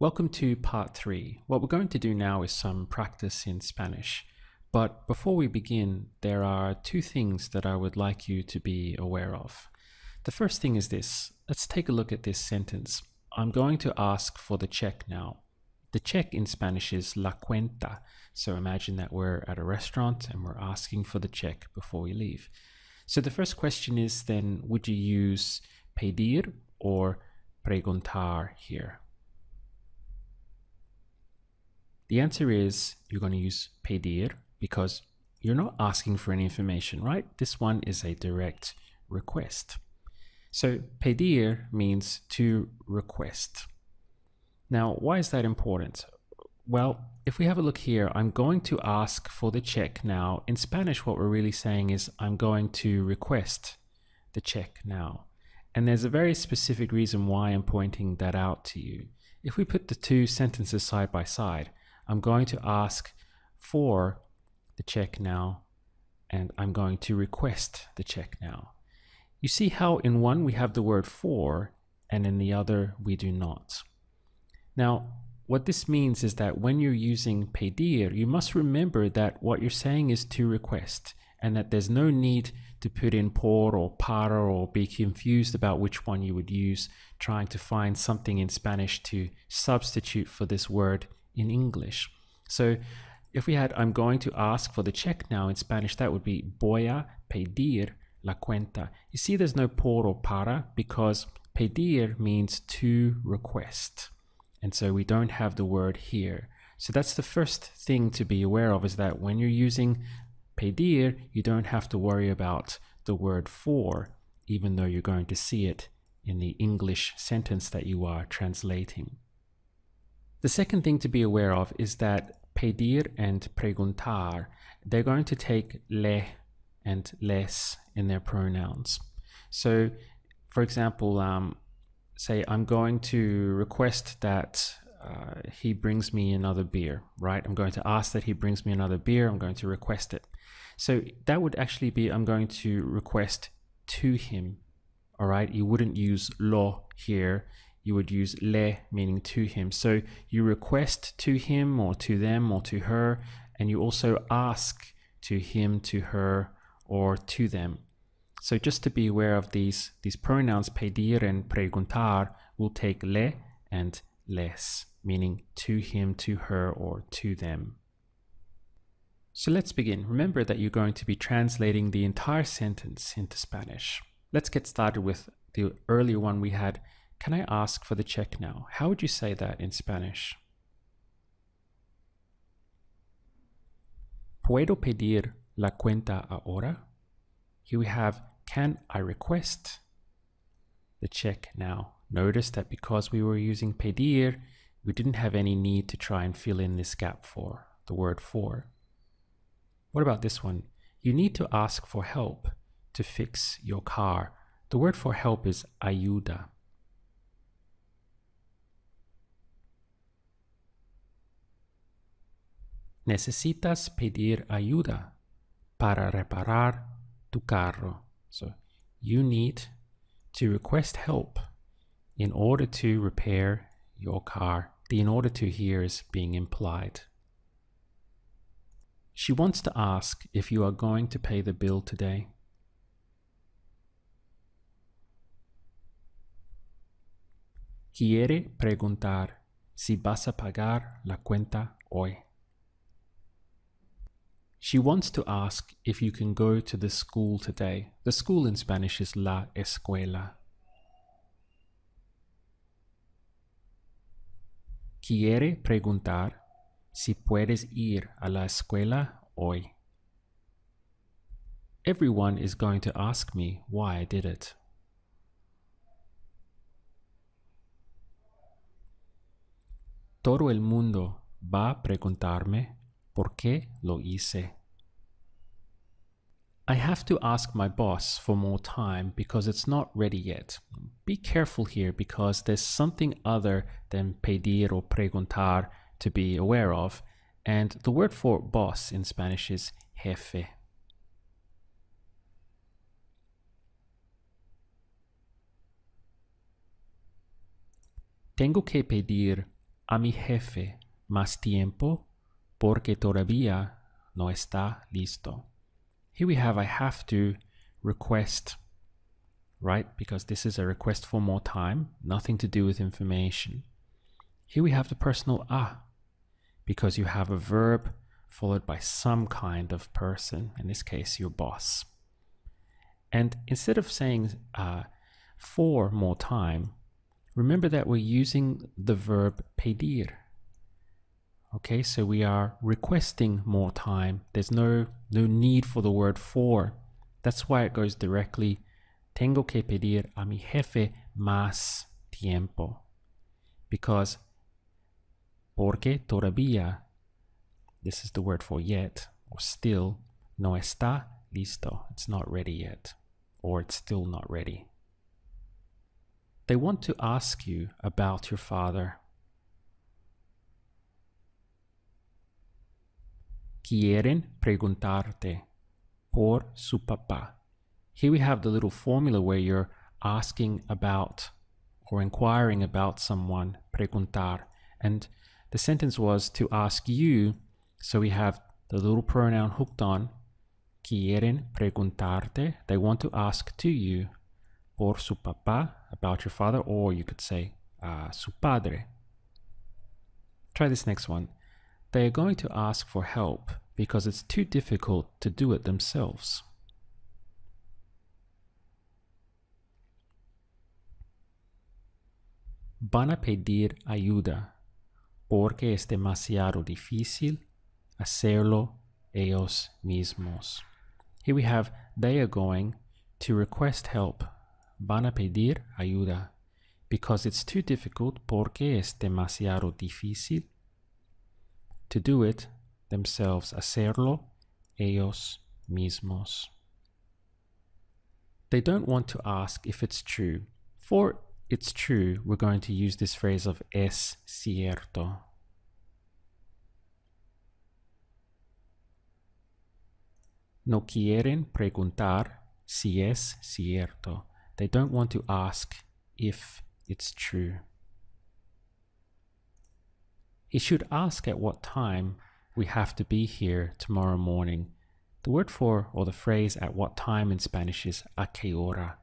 Welcome to part 3. What we're going to do now is some practice in Spanish. But before we begin, there are two things that I would like you to be aware of. The first thing is this. Let's take a look at this sentence. I'm going to ask for the check now. The check in Spanish is la cuenta. So imagine that we're at a restaurant and we're asking for the check before we leave. So the first question is then, would you use pedir or preguntar here? The answer is you're going to use pedir because you're not asking for any information, right? This one is a direct request. So pedir means to request. Now, why is that important? Well, if we have a look here, I'm going to ask for the check now. In Spanish, what we're really saying is I'm going to request the check now. And there's a very specific reason why I'm pointing that out to you. If we put the two sentences side by side, I'm going to ask for the check now, and I'm going to request the check now. You see how in one we have the word for, and in the other we do not. Now, what this means is that when you're using pedir, you must remember that what you're saying is to request, and that there's no need to put in por or para or be confused about which one you would use, trying to find something in Spanish to substitute for this word in English. So if we had I'm going to ask for the check now in Spanish, that would be voy a pedir la cuenta. You see there's no por or para because pedir means to request. And so we don't have the word here. So that's the first thing to be aware of, is that when you're using pedir, you don't have to worry about the word for, even though you're going to see it in the English sentence that you are translating. The second thing to be aware of is that pedir and preguntar, they're going to take le and les in their pronouns. So, for example, say I'm going to request that he brings me another beer, right? I'm going to ask that he brings me another beer. I'm going to request it. So that would actually be I'm going to request to him, all right? You wouldn't use lo here. You would use le, meaning to him. So you request to him or to them or to her, and you also ask to him, to her, or to them. So just to be aware of these pronouns, pedir and preguntar, will take le and les, meaning to him, to her, or to them. So let's begin. Remember that you're going to be translating the entire sentence into Spanish. Let's get started with the earlier one we had. Can I ask for the check now? How would you say that in Spanish? ¿Puedo pedir la cuenta ahora? Here we have, can I request the check now? Notice that because we were using pedir, we didn't have any need to try and fill in this gap for the word for. What about this one? You need to ask for help to fix your car. The word for help is ayuda. Necesitas pedir ayuda para reparar tu carro. So you need to request help in order to repair your car. The in order to here is being implied. She wants to ask if you are going to pay the bill today. Quiere preguntar si vas a pagar la cuenta hoy. She wants to ask if you can go to the school today. The school in Spanish is la escuela. Quiere preguntar si puedes ir a la escuela hoy. Everyone is going to ask me why I did it. Todo el mundo va a preguntarme por qué lo hice. I have to ask my boss for more time because it's not ready yet. Be careful here because there's something other than pedir or preguntar to be aware of, and the word for boss in Spanish is jefe. Tengo que pedir a mi jefe más tiempo porque todavía no está listo. Here we have I have to request, right? Because this is a request for more time, nothing to do with information. Here we have the personal a, because you have a verb followed by some kind of person, in this case, your boss. And instead of saying for more time, remember that we're using the verb pedir. Okay, so we are requesting more time. There's no need for the word for. That's why it goes directly. Tengo que pedir a mi jefe más tiempo. Because porque todavía, this is the word for yet or still, no está listo. It's not ready yet, or it's still not ready. They want to ask you about your father. Quieren preguntarte por su papá. Here we have the little formula where you're asking about or inquiring about someone, preguntar. And the sentence was to ask you, so we have the little pronoun hooked on. Quieren preguntarte. They want to ask to you por su papá, about your father, or you could say su padre. Try this next one. They are going to ask for help because it's too difficult to do it themselves. Van a pedir ayuda porque es demasiado difícil hacerlo ellos mismos. Here we have they are going to request help. Van a pedir ayuda because it's too difficult porque es demasiado difícil to do it themselves, hacerlo ellos mismos. They don't want to ask if it's true. For it's true, we're going to use this phrase of es cierto. No quieren preguntar si es cierto. They don't want to ask if it's true. He should ask at what time we have to be here tomorrow morning. The word for, or the phrase at what time in Spanish is a qué hora.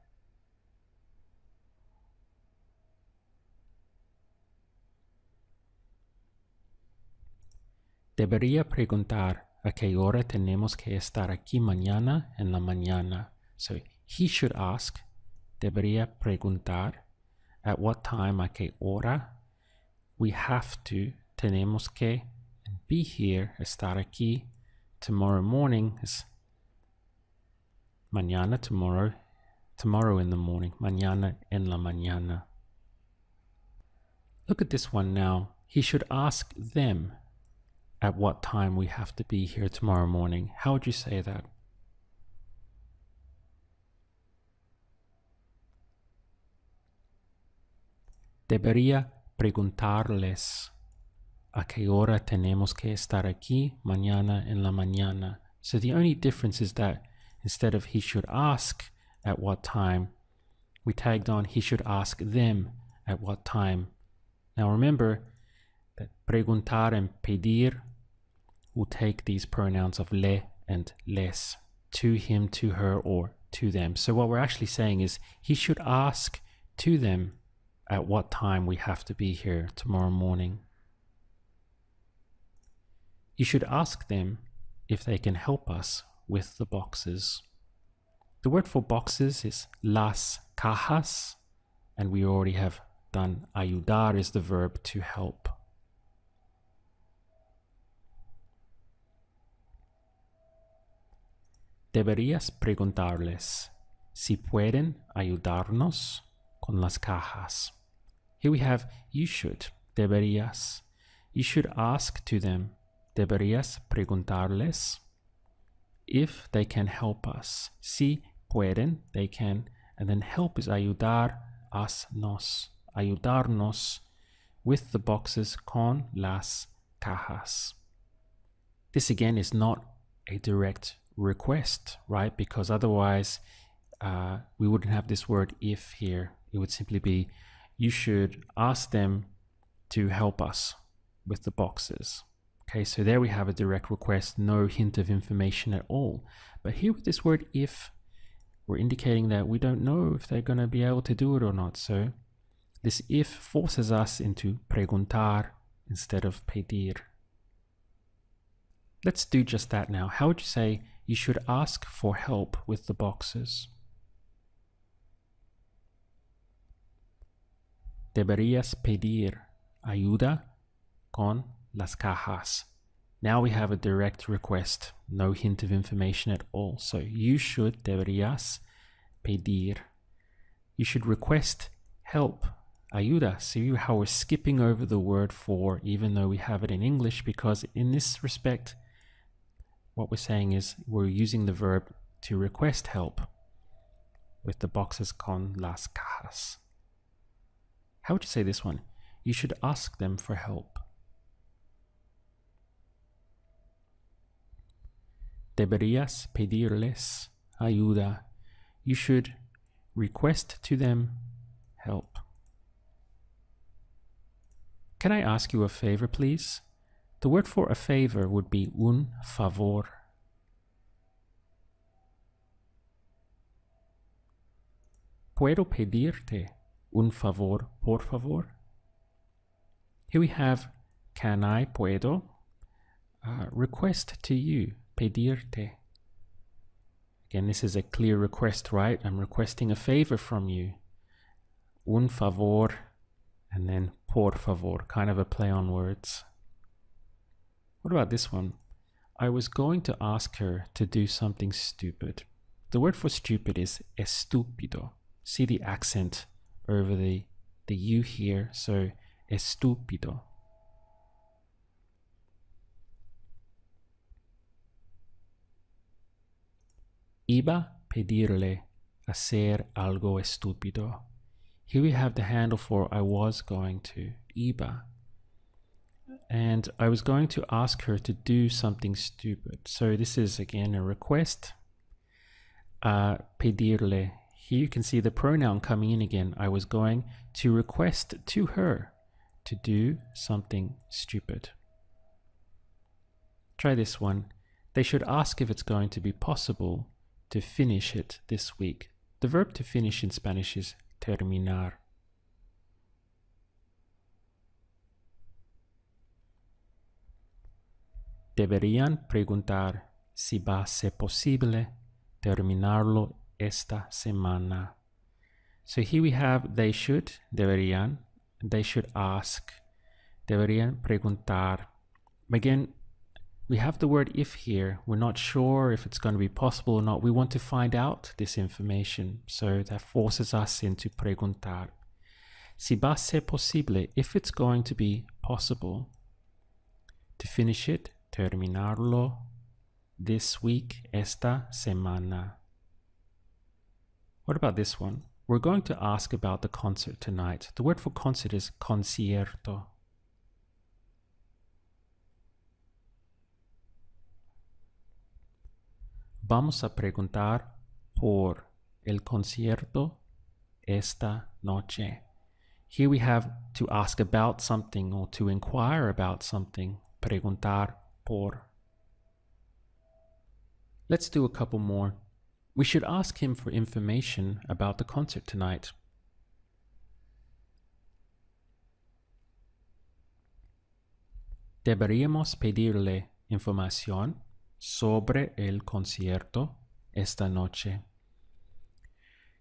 Debería preguntar a qué hora tenemos que estar aquí mañana en la mañana. So he should ask, debería preguntar, at what time, a qué hora, we have to, tenemos que, be here, estar aquí, tomorrow morning is mañana, tomorrow in the morning, mañana en la mañana. Look at this one now. He should ask them at what time we have to be here tomorrow morning. How would you say that? Debería preguntarles a qué hora tenemos que estar aquí mañana en la mañana. So the only difference is that instead of he should ask at what time, we tagged on he should ask them at what time. Now remember that preguntar and pedir will take these pronouns of le and les, to him, to her, or to them. So what we're actually saying is he should ask to them at what time we have to be here tomorrow morning. You should ask them if they can help us with the boxes. The word for boxes is las cajas, and we already have done ayudar is the verb to help. Deberías preguntarles si pueden ayudarnos con las cajas. Here we have you should, deberías. You should ask to them, deberías preguntarles if they can help us. Si pueden, they can, and then help is ayudar, nos, ayudarnos with the boxes con las cajas. This again is not a direct request, right? Because otherwise we wouldn't have this word if here. It would simply be you should ask them to help us with the boxes. Okay, so there we have a direct request, no hint of information at all. But here with this word if, we're indicating that we don't know if they're going to be able to do it or not. So this if forces us into preguntar instead of pedir. Let's do just that now. How would you say you should ask for help with the boxes? Deberías pedir ayuda con las cajas. Now we have a direct request, no hint of information at all. So you should, deberías pedir. You should request help, ayuda. See how we're skipping over the word for, even though we have it in English, because in this respect, what we're saying is we're using the verb to request help with the boxes con las cajas. How would you say this one? You should ask them for help. Deberías pedirles ayuda. You should request to them help. Can I ask you a favor, please? The word for a favor would be un favor. ¿Puedo pedirte un favor, por favor? Here we have can I, puedo, request to you, pedirte. Again, this is a clear request, right? I'm requesting a favor from you. Un favor, and then por favor, kind of a play on words. What about this one? I was going to ask her to do something stupid. The word for stupid is estúpido. See the accent over the U here, so estúpido. Iba pedirle hacer algo estúpido. Here we have the handle for I was going to, iba. And I was going to ask her to do something stupid. So this is again a request. Pedirle. Here you can see the pronoun coming in again. I was going to request to her to do something stupid. Try this one. They should ask if it's going to be possible to finish it this week. The verb to finish in Spanish is terminar. Deberían preguntar si va a ser posible terminarlo esta semana. So here we have they should, deberían, they should ask, deberían preguntar. Again, we have the word if here. We're not sure if it's going to be possible or not. We want to find out this information. So that forces us into preguntar. Si va a ser posible, if it's going to be possible to finish it, terminarlo this week, esta semana. What about this one? We're going to ask about the concert tonight. The word for concert is concierto. Vamos a preguntar por el concierto esta noche. Here we have to ask about something or to inquire about something. Preguntar por. Let's do a couple more. We should ask him for information about the concert tonight. Deberíamos pedirle información sobre el concierto esta noche.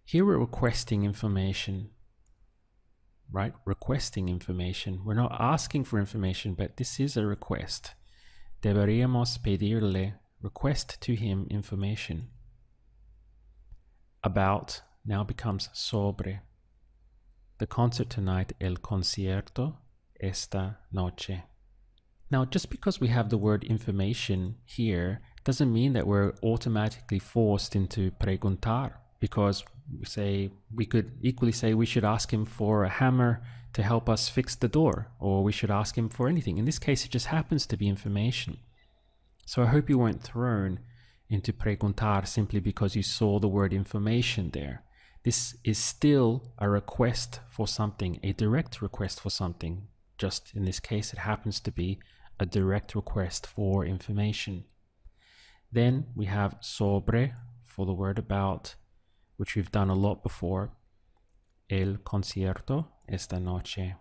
Here we're requesting information, right? Requesting information. We're not asking for information, but this is a request. Deberíamos pedirle, request to him information. About now becomes sobre. The concert tonight, el concierto esta noche. Now, just because we have the word information here doesn't mean that we're automatically forced into preguntar, because we could equally say we should ask him for a hammer to help us fix the door, or we should ask him for anything. In this case, it just happens to be information. So I hope you weren't thrown into preguntar simply because you saw the word information there. This is still a request for something, a direct request for something. just in this case, it happens to be a direct request for information. Then we have sobre for the word about, which we've done a lot before. El concierto esta noche.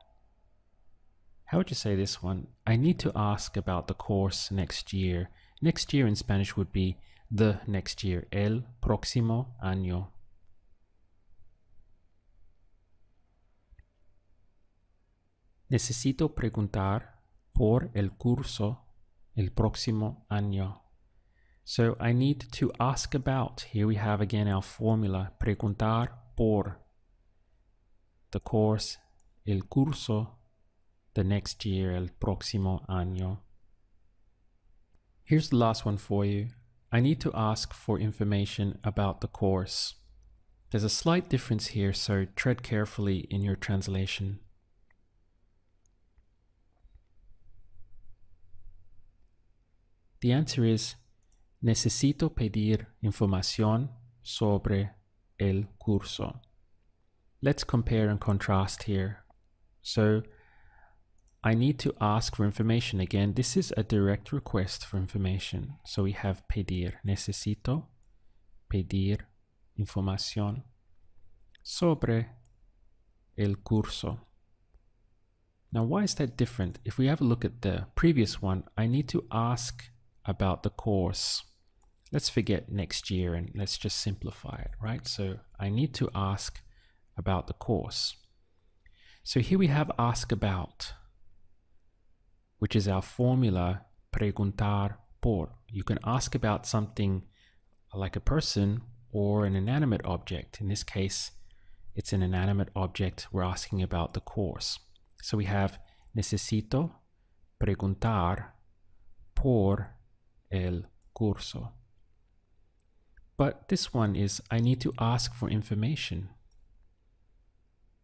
How would you say this one? I need to ask about the course next year. Next year in Spanish would be the next year. El próximo año. Necesito preguntar por el curso el próximo año. So I need to ask about. Here we have again our formula. Preguntar por the course, el curso, the next year, el próximo año. Here's the last one for you. I need to ask for information about the course. There's a slight difference here, so tread carefully in your translation. The answer is, necesito pedir información sobre el curso. Let's compare and contrast here. So, I need to ask for information. Again, this is a direct request for information. So we have pedir. Necesito pedir información sobre el curso. Now, why is that different? If we have a look at the previous one, I need to ask about the course. Let's forget next year and let's just simplify it, right? So I need to ask about the course. So here we have ask about, which is our formula, preguntar por. You can ask about something like a person or an inanimate object. In this case, it's an inanimate object. We're asking about the course. So we have necesito preguntar por el curso. But this one is, I need to ask for information.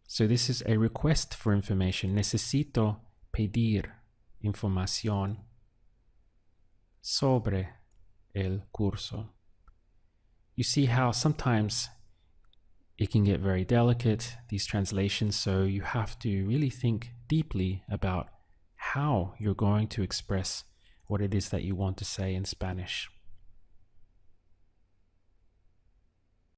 So this is a request for information. Necesito pedir información sobre el curso. You see how sometimes it can get very delicate, these translations, so you have to really think deeply about how you're going to express what it is that you want to say in Spanish.